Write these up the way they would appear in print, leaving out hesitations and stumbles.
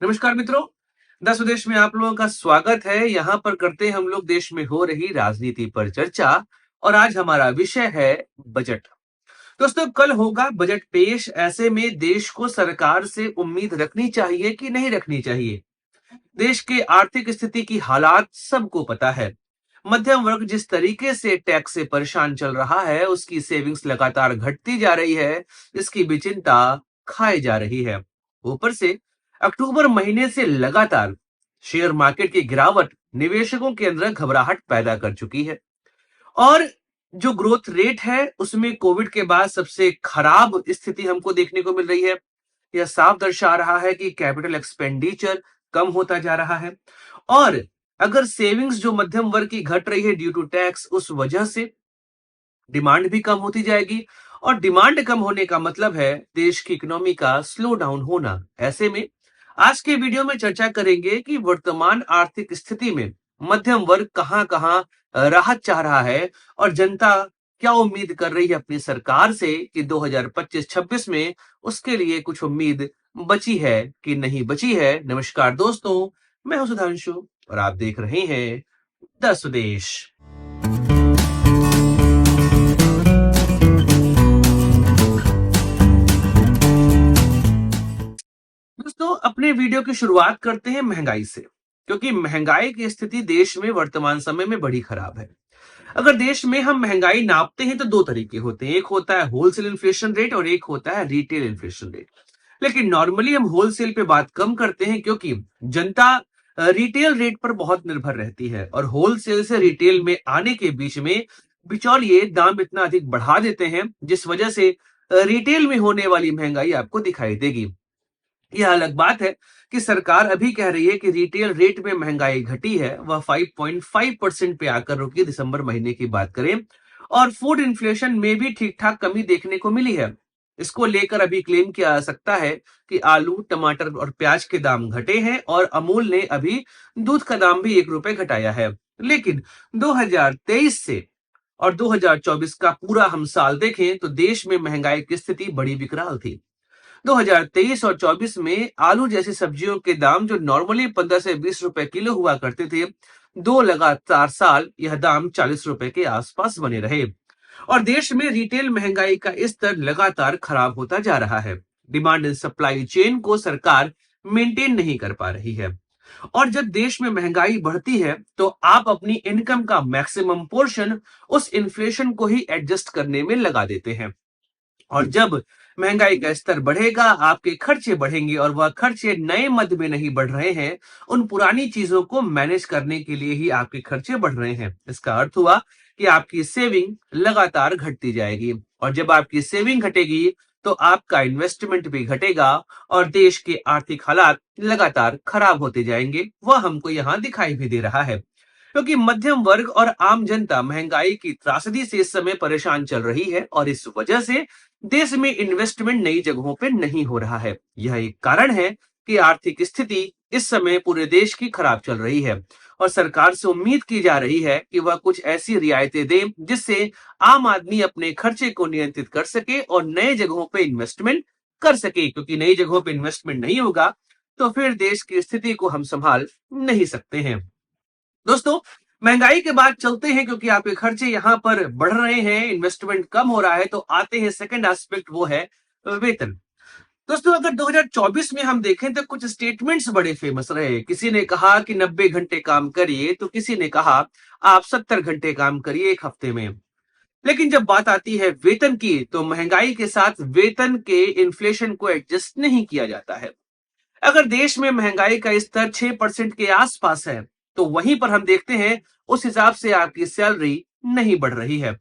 नमस्कार मित्रों। दस देश में आप लोगों का स्वागत है। यहाँ पर करते हैं हम लोग देश में हो रही राजनीति पर चर्चा। और आज हमारा विषय है बजट। दोस्तों, कल होगा बजट पेश। ऐसे में देश को सरकार से उम्मीद रखनी चाहिए कि नहीं रखनी चाहिए। देश के आर्थिक स्थिति की हालात सबको पता है। मध्यम वर्ग जिस तरीके से टैक्स से परेशान चल रहा है, उसकी सेविंग्स लगातार घटती जा रही है, इसकी भी चिंता खाई जा रही है। ऊपर से अक्टूबर महीने से लगातार शेयर मार्केट की गिरावट निवेशकों के अंदर घबराहट पैदा कर चुकी है। और जो ग्रोथ रेट है उसमें कोविड के बाद सबसे खराब स्थिति हमको देखने को मिल रही है। यह साफ दर्शा रहा है कि कैपिटल एक्सपेंडिचर कम होता जा रहा है। और अगर सेविंग्स जो मध्यम वर्ग की घट रही है ड्यू टू टैक्स, उस वजह से डिमांड भी कम होती जाएगी। और डिमांड कम होने का मतलब है देश की इकोनॉमी का स्लो डाउन होना। ऐसे में आज के वीडियो में चर्चा करेंगे कि वर्तमान आर्थिक स्थिति में मध्यम वर्ग कहां कहां राहत चाह रहा है, और जनता क्या उम्मीद कर रही है अपनी सरकार से कि 2025-26 में उसके लिए कुछ उम्मीद बची है कि नहीं बची है। नमस्कार दोस्तों, मैं हूं सुधांशु और आप देख रहे हैं दस देश। दोस्तों, अपने वीडियो की शुरुआत करते हैं महंगाई से, क्योंकि महंगाई की स्थिति देश में वर्तमान समय में बड़ी खराब है। अगर देश में हम महंगाई नापते हैं तो दो तरीके होते हैं। एक होता है होलसेल इन्फ्लेशन रेट और एक होता है रिटेल इन्फ्लेशन रेट। लेकिन नॉर्मली हम होलसेल पे बात कम करते हैं, क्योंकि जनता रिटेल रेट पर बहुत निर्भर रहती है और होलसेल से रिटेल में आने के बीच में बिचौलिए दाम इतना अधिक बढ़ा देते हैं, जिस वजह से रिटेल में होने वाली महंगाई आपको दिखाई देगी। यह अलग बात है कि सरकार अभी कह रही है कि रिटेल रेट में महंगाई घटी है, वह 5.5% पे आकर रुकी दिसंबर महीने की बात करें। और फूड इन्फ्लेशन में भी ठीक ठाक कमी देखने को मिली है। इसको लेकर अभी क्लेम किया जा सकता है कि आलू, टमाटर और प्याज के दाम घटे हैं और अमूल ने अभी दूध का दाम भी 1 रुपए घटाया है। लेकिन 2023 से और 2024 का पूरा हम साल देखें तो देश में महंगाई की स्थिति बड़ी विकराल थी। 2023 और 24 में आलू जैसी सब्जियों के दाम जो नॉर्मली 15 से 20 रुपए किलो हुआ करते थे, दो लगातार साल यह दाम 40 रुपए के आसपास बने रहे। और देश में रिटेल महंगाई का स्तर लगातार खराब होता जा रहा है। डिमांड एंड सप्लाई चेन को सरकार मेंटेन नहीं कर पा रही है। और जब देश में महंगाई बढ़ती है तो आप अपनी इनकम का मैक्सिमम पोर्शन उस इन्फ्लेशन को ही एडजस्ट करने में लगा देते हैं। और जब महंगाई का स्तर बढ़ेगा, आपके खर्चे बढ़ेंगे, और वह खर्चे नए मद में नहीं बढ़ रहे हैं, उन पुरानी चीजों को मैनेज करने के लिए ही आपके खर्चे बढ़ रहे हैं। इसका अर्थ हुआ कि आपकी सेविंग लगातार घटती जाएगी। और जब आपकी सेविंग घटेगी तो आपका इन्वेस्टमेंट भी घटेगा और देश के आर्थिक हालात लगातार खराब होते जाएंगे। वह हमको यहाँ दिखाई भी दे रहा है, क्योंकि मध्यम वर्ग और आम जनता महंगाई की त्रासदी से इस समय परेशान चल रही है। और इस वजह से देश में इन्वेस्टमेंट नई जगहों पे नहीं हो रहा है। यह एक कारण है कि आर्थिक स्थिति इस समय पूरे देश की खराब चल रही है। और सरकार से उम्मीद की जा रही है कि वह कुछ ऐसी रियायतें दे जिससे आम आदमी अपने खर्चे को नियंत्रित कर सके और नए जगहों पे इन्वेस्टमेंट कर सके। क्योंकि नई जगहों पे इन्वेस्टमेंट नहीं होगा तो फिर देश की स्थिति को हम संभाल नहीं सकते हैं। दोस्तों, महंगाई के बाद चलते हैं, क्योंकि आपके खर्चे यहाँ पर बढ़ रहे हैं, इन्वेस्टमेंट कम हो रहा है, तो आते हैं सेकंड एस्पेक्ट, वो है वेतन। दोस्तों, अगर 2024 में हम देखें तो कुछ स्टेटमेंट्स बड़े फेमस रहे। किसी ने कहा कि 90 घंटे काम करिए, तो किसी ने कहा आप 70 घंटे काम करिए एक हफ्ते में। लेकिन जब बात आती है वेतन की, तो महंगाई के साथ वेतन के इन्फ्लेशन को एडजस्ट नहीं किया जाता है। अगर देश में महंगाई का स्तर 6% के आसपास है, तो वहीं पर हम देखते हैं उस हिसाब से आपकी सैलरी नहीं बढ़ रही है।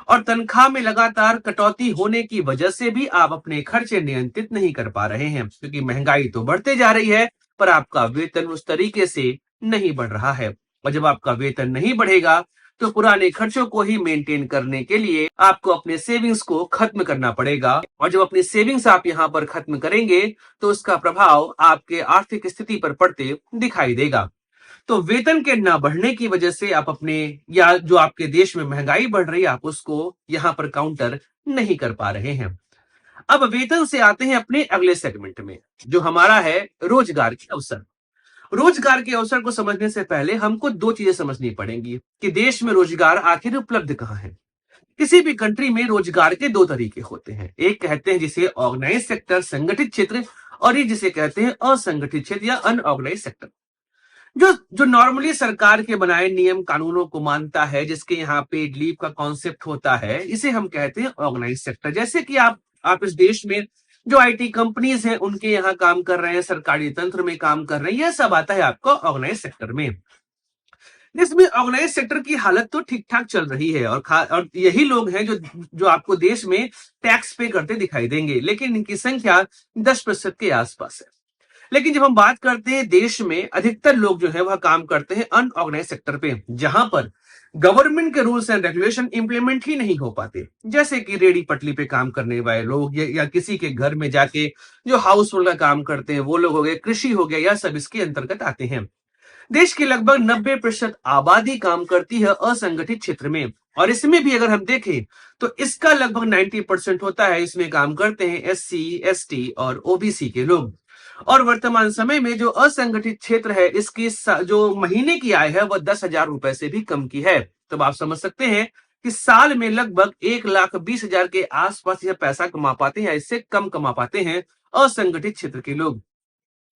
और तनख्वाह में लगातार कटौती होने की वजह से भी आप अपने खर्चे नियंत्रित नहीं कर पा रहे हैं, क्योंकि महंगाई तो बढ़ते जा रही है पर आपका वेतन उस तरीके से नहीं बढ़ रहा है। और जब आपका वेतन नहीं बढ़ेगा तो पुराने खर्चों को ही मेंटेन करने के लिए आपको अपने सेविंग्स को खत्म करना पड़ेगा। और जब अपनी सेविंग्स आप यहाँ पर खत्म करेंगे तो उसका प्रभाव आपके आर्थिक स्थिति पर पड़ते दिखाई देगा। तो वेतन के ना बढ़ने की वजह से आप अपने, या जो आपके देश में महंगाई बढ़ रही है, आप उसको यहाँ पर काउंटर नहीं कर पा रहे हैं। अब वेतन से आते हैं अपने अगले सेगमेंट में, जो हमारा है रोजगार के अवसर। रोजगार के अवसर को समझने से पहले हमको दो चीजें समझनी पड़ेंगी कि देश में रोजगार आखिर उपलब्ध कहाँ है। किसी भी कंट्री में रोजगार के दो तरीके होते हैं, एक कहते हैं जिसे ऑर्गेनाइज सेक्टर संगठित क्षेत्र, और ये जिसे कहते हैं असंगठित क्षेत्र या अनऑर्गेनाइज सेक्टर। जो जो नॉर्मली सरकार के बनाए नियम कानूनों को मानता है, जिसके यहाँ पेड लीव का कॉन्सेप्ट होता है, इसे हम कहते हैं ऑर्गेनाइज सेक्टर। जैसे कि आप इस देश में जो आईटी कंपनीज हैं उनके यहाँ काम कर रहे हैं, सरकारी तंत्र में काम कर रहे हैं, यह सब आता है आपको ऑर्गेनाइज सेक्टर में। इसमें ऑर्गेनाइज सेक्टर की हालत तो ठीक ठाक चल रही है, और यही लोग हैं जो आपको देश में टैक्स पे करते दिखाई देंगे, लेकिन इनकी संख्या 10% के आसपास है। लेकिन जब हम बात करते हैं देश में अधिकतर लोग जो है वह काम करते हैं अनऑर्गेनाइज सेक्टर पे, जहां पर गवर्नमेंट के रूल्स एंड रेगुलेशन इंप्लीमेंट ही नहीं हो पाते। जैसे कि रेडी पटली पे काम करने वाले लोग, या किसी के घर में जाके जो हाउस होल्ड का काम करते हैं वो लोग हो गए, कृषि हो गया, यह सब इसके अंतर्गत आते हैं। देश की लगभग 90% आबादी काम करती है असंगठित क्षेत्र में, और इसमें भी अगर हम देखें तो इसका लगभग 90% होता है, इसमें काम करते हैं SC, ST और OBC के लोग। और वर्तमान समय में जो असंगठित क्षेत्र है, इसकी जो महीने की आय है वह 10,000 रुपए से भी कम की है। तब आप समझ सकते हैं कि साल में लगभग 1,20,000 के आसपास यह पैसा कमा पाते हैं, या इससे कम कमा पाते हैं असंगठित क्षेत्र के लोग।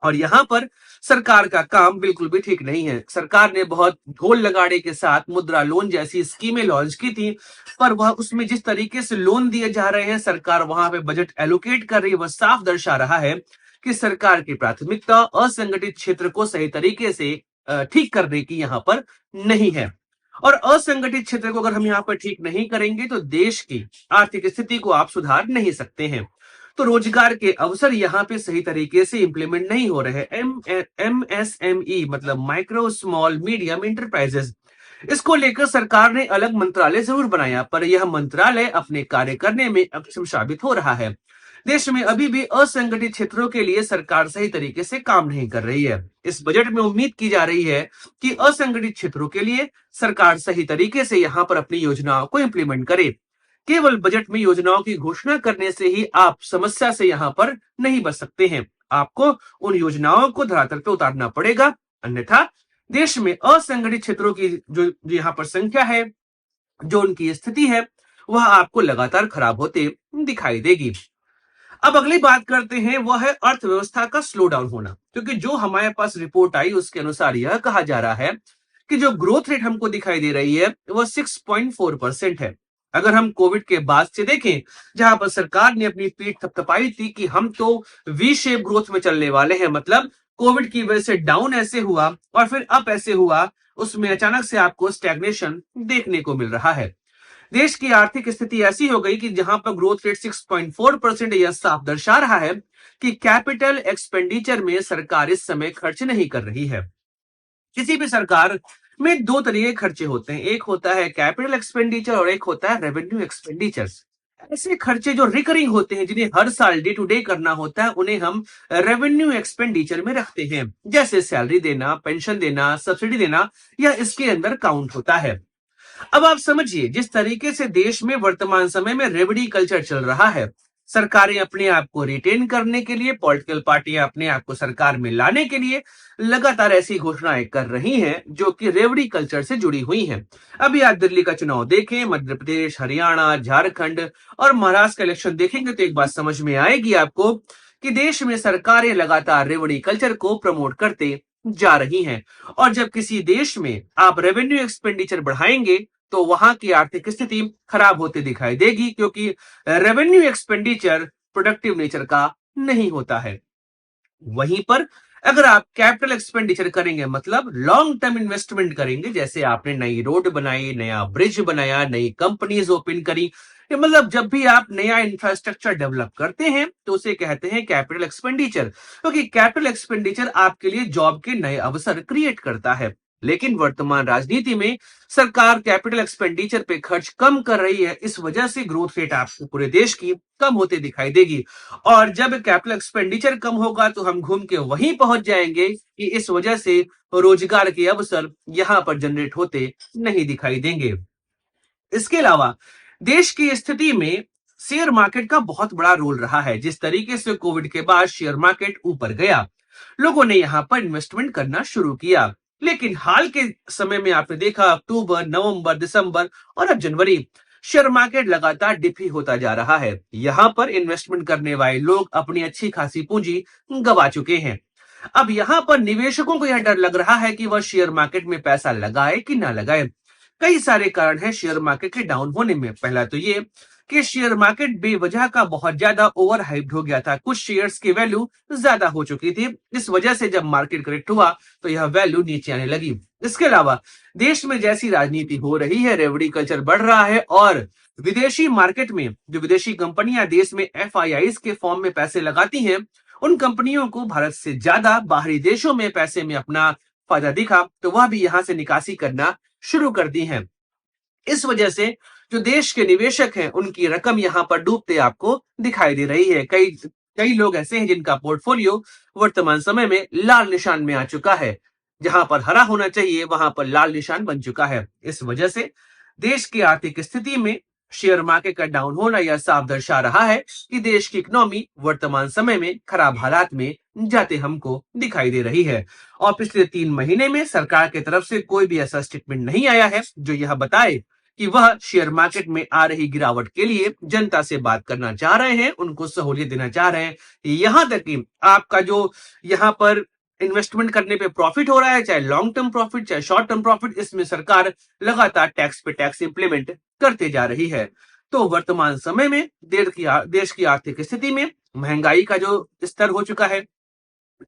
और यहां पर सरकार का काम बिल्कुल भी ठीक नहीं है। सरकार ने बहुत ढोल लगाड़े के साथ मुद्रा लोन जैसी स्कीमें लॉन्च की थी, पर वह उसमें जिस तरीके से लोन दिए जा रहे हैं, सरकार वहां पे बजट एलोकेट कर रही है, वह साफ दर्शा रहा है कि सरकार की प्राथमिकता असंगठित क्षेत्र को सही तरीके से ठीक करने की यहाँ पर नहीं है। और असंगठित क्षेत्र को अगर हम यहाँ पर ठीक नहीं करेंगे तो देश की आर्थिक स्थिति को आप सुधार नहीं सकते हैं। तो रोजगार के अवसर यहाँ पे सही तरीके से इंप्लीमेंट नहीं हो रहे हैं। MSME मतलब माइक्रो स्मॉल मीडियम इंटरप्राइजेस, इसको लेकर सरकार ने अलग मंत्रालय जरूर बनाया, पर यह मंत्रालय अपने कार्य करने में अक्षम साबित हो रहा है। देश में अभी भी असंगठित क्षेत्रों के लिए सरकार सही तरीके से काम नहीं कर रही है। इस बजट में उम्मीद की जा रही है कि असंगठित क्षेत्रों के लिए सरकार सही तरीके से यहाँ पर अपनी योजनाओं को इंप्लीमेंट करे। केवल बजट में योजनाओं की घोषणा करने से ही आप समस्या से यहाँ पर नहीं बच सकते हैं। आपको उन योजनाओं को धरातल पे उतारना पड़ेगा, अन्यथा देश में असंगठित क्षेत्रों की जो यहाँ पर संख्या है, जो उनकी स्थिति है, वह आपको लगातार खराब होते दिखाई देगी। अब अगली बात करते हैं, वह है अर्थव्यवस्था का स्लो डाउन होना। क्योंकि जो हमारे पास रिपोर्ट आई उसके अनुसार यह कहा जा रहा है कि जो ग्रोथ रेट हमको दिखाई दे रही है वह 6.4% है। अगर हम कोविड के बाद से देखें, जहां पर सरकार ने अपनी पीठ थपथपाई थी कि हम तो वी शेप ग्रोथ में चलने वाले हैं, मतलब कोविड की वजह से डाउन ऐसे हुआ और फिर अप ऐसे हुआ, उसमें अचानक से आपको स्टैग्नेशन देखने को मिल रहा है। देश की आर्थिक स्थिति ऐसी हो गई कि जहां पर ग्रोथ रेट 6.4%, यह साफ दर्शा रहा है कि कैपिटल एक्सपेंडिचर में सरकार इस समय खर्च नहीं कर रही है। किसी भी सरकार में दो तरीके के खर्चे होते हैं, एक होता है कैपिटल एक्सपेंडिचर और एक होता है रेवेन्यू एक्सपेंडिचर। ऐसे खर्चे जो रिकरिंग होते हैं, जिन्हें हर साल डे टू डे करना होता है, उन्हें हम रेवेन्यू एक्सपेंडिचर में रखते हैं। जैसे सैलरी देना, पेंशन देना, सब्सिडी देना, या इसके अंदर काउंट होता है। अब आप समझिए, जिस तरीके से देश में वर्तमान समय में रेवड़ी कल्चर चल रहा है, सरकारें अपने आप को रिटेन करने के लिए, पॉलिटिकल पार्टियां अपने आप को सरकार में लाने के लिए लगातार ऐसी घोषणाएं कर रही हैं जो कि रेवड़ी कल्चर से जुड़ी हुई हैं। अभी आप दिल्ली का चुनाव देखें, मध्य प्रदेश, हरियाणा, झारखंड और महाराष्ट्र का इलेक्शन देखेंगे तो एक बात समझ में आएगी आपको कि देश में सरकारें लगातार रेवड़ी कल्चर को प्रमोट करते जा रही हैं। और जब किसी देश में आप रेवेन्यू एक्सपेंडिचर बढ़ाएंगे तो वहां की आर्थिक स्थिति खराब होती दिखाई देगी, क्योंकि रेवेन्यू एक्सपेंडिचर प्रोडक्टिव नेचर का नहीं होता है। वहीं पर अगर आप कैपिटल एक्सपेंडिचर करेंगे, मतलब लॉन्ग टर्म इन्वेस्टमेंट करेंगे, जैसे आपने नई रोड बनाई, नया ब्रिज बनाया, नई कंपनीज ओपन करी, मतलब जब भी आप नया इंफ्रास्ट्रक्चर डेवलप करते हैं तो उसे कहते हैं कैपिटल एक्सपेंडिचर, क्योंकि कैपिटल एक्सपेंडिचर आपके लिए जॉब के नए अवसर क्रिएट करता है। लेकिन वर्तमान राजनीति में सरकार कैपिटल एक्सपेंडिचर पे खर्च कम कर रही है, इस वजह से ग्रोथ रेट आपको पूरे देश की कम होते दिखाई देगी। और जब कैपिटल एक्सपेंडिचर कम होगा तो हम घूम के वहीं पहुंच जाएंगे कि इस वजह से रोजगार के अवसर यहां पर जनरेट होते नहीं दिखाई देंगे। इसके अलावा देश की स्थिति में शेयर मार्केट का बहुत बड़ा रोल रहा है। जिस तरीके से कोविड के बाद शेयर मार्केट ऊपर गया, लोगों ने यहाँ पर इन्वेस्टमेंट करना शुरू किया। लेकिन हाल के समय में आपने देखा, अक्टूबर, नवंबर, दिसंबर और अब जनवरी, शेयर मार्केट लगातार डिप ही होता जा रहा है। यहाँ पर इन्वेस्टमेंट करने वाले लोग अपनी अच्छी खासी पूंजी गवा चुके हैं। अब यहाँ पर निवेशकों को यह डर लग रहा है कि वह शेयर मार्केट में पैसा लगाए कि ना लगाए। कई सारे कारण हैं शेयर मार्केट के डाउन होने में। पहला तो ये कि शेयर मार्केट बेवजह का बहुत ज्यादा ओवर हाइप्ड हो गया था। कुछ शेयर्स की वैल्यू ज्यादा हो चुकी थी। इस वजह से जब मार्केट करेक्ट हुआ तो यह वैल्यू नीचे आने लगी। इसके अलावा देश में जैसी राजनीति हो रही है, रेवड़ी कल्चर बढ़ रहा है और विदेशी मार्केट में जो विदेशी कंपनियां देश में एफआईआईज के फॉर्म में पैसे लगाती हैं, उन कंपनियों को भारत से ज्यादा बाहरी देशों में पैसे में अपना फायदा दिखा, तो वह भी यहां से निकासी करना शुरू कर दी है। इस वजह से जो देश के निवेशक हैं, उनकी रकम यहां पर डूबते आपको दिखाई दे रही है। कई कई लोग ऐसे हैं जिनका पोर्टफोलियो वर्तमान समय में लाल निशान में आ चुका है। जहां पर हरा होना चाहिए, वहां पर लाल निशान बन चुका है। इस वजह से देश की आर्थिक स्थिति में शेयर मार्केट का डाउन होना यह साफ दर्शा रहा है कि देश की इकोनॉमी वर्तमान समय में खराब हालात में जाते हमको दिखाई दे रही है। और पिछले 3 महीने में सरकार की तरफ से कोई भी ऐसा स्टेटमेंट नहीं आया है जो यह बताए कि वह शेयर मार्केट में आ रही गिरावट के लिए जनता से बात करना चाह रहे हैं, उनको सहूलियत देना चाह रहे हैं। यहां तक कि आपका जो यहां पर इन्वेस्टमेंट करने पे प्रॉफिट हो रहा है, चाहे लॉन्ग टर्म प्रॉफिट चाहे शॉर्ट टर्म प्रॉफिट, इसमें सरकार लगातार टैक्स पे टैक्स इंप्लीमेंट करते जा रही है। तो वर्तमान समय में देश की आर्थिक स्थिति में महंगाई का जो स्तर हो चुका है,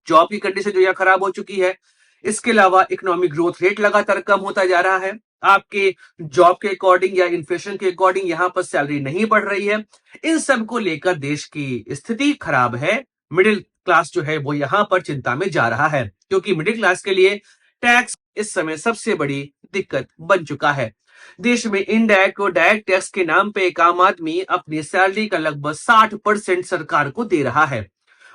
जॉब की कंडीशन जो यह खराब हो चुकी है, इसके अलावा इकोनॉमिक ग्रोथ रेट लगातार कम होता जा रहा है। आपके जॉब के अकॉर्डिंग या इन्फ्लेशन के अकॉर्डिंग यहाँ पर सैलरी नहीं बढ़ रही है। इन सब को लेकर देश की स्थिति खराब है। मिडिल क्लास जो है वो यहाँ पर चिंता में जा रहा है, क्योंकि मिडिल क्लास के लिए टैक्स इस समय सबसे बड़ी दिक्कत बन चुका है। देश में इनडायरेक्ट और डायरेक्ट टैक्स के नाम पे एक आम आदमी अपनी सैलरी का लगभग 60% सरकार को दे रहा है।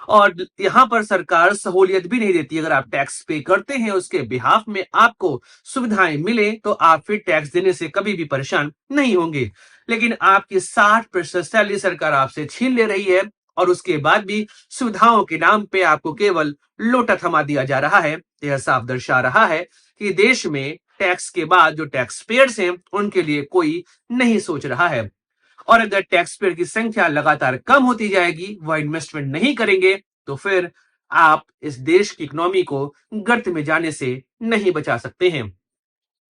और यहाँ पर सरकार सहूलियत भी नहीं देती। अगर आप टैक्स पे करते हैं, उसके बिहाफ में आपको सुविधाएं मिले, तो आप फिर टैक्स देने से कभी भी परेशान नहीं होंगे। लेकिन आपकी 60% सैलरी सरकार आपसे छीन ले रही है और उसके बाद भी सुविधाओं के नाम पे आपको केवल लोटा थमा दिया जा रहा है। यह साफ दर्शा रहा है कि देश में टैक्स के बाद जो टैक्स पेयर्स हैं, उनके लिए कोई नहीं सोच रहा है। और अगर टैक्स पेयर की संख्या लगातार कम होती जाएगी, वह इन्वेस्टमेंट नहीं करेंगे, तो फिर आप इस देश की इकोनॉमी को गर्त में जाने से नहीं बचा सकते हैं।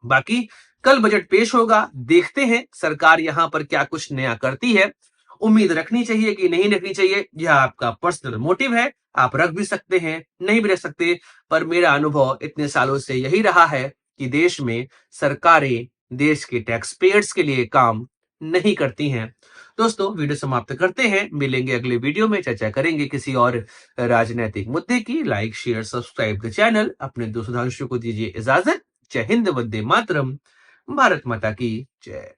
बाकी कल बजट पेश होगा, देखते हैं सरकार यहां पर क्या कुछ नया करती है। उम्मीद रखनी चाहिए कि नहीं रखनी चाहिए, यह आपका पर्सनल मोटिव है। आप रख भी सकते हैं, नहीं भी रख सकते। पर मेरा अनुभव इतने सालों से यही रहा है कि देश में सरकारें देश के टैक्स पेयर्स के लिए काम नहीं करती हैं। दोस्तों, वीडियो समाप्त करते हैं। मिलेंगे अगले वीडियो में, चर्चा करेंगे किसी और राजनीतिक मुद्दे की। Like, share, subscribe the channel. अपने दोस्त सुधांशु को दीजिए इजाजत। जय हिंद, वंदे मातरम। भारत माता की जय।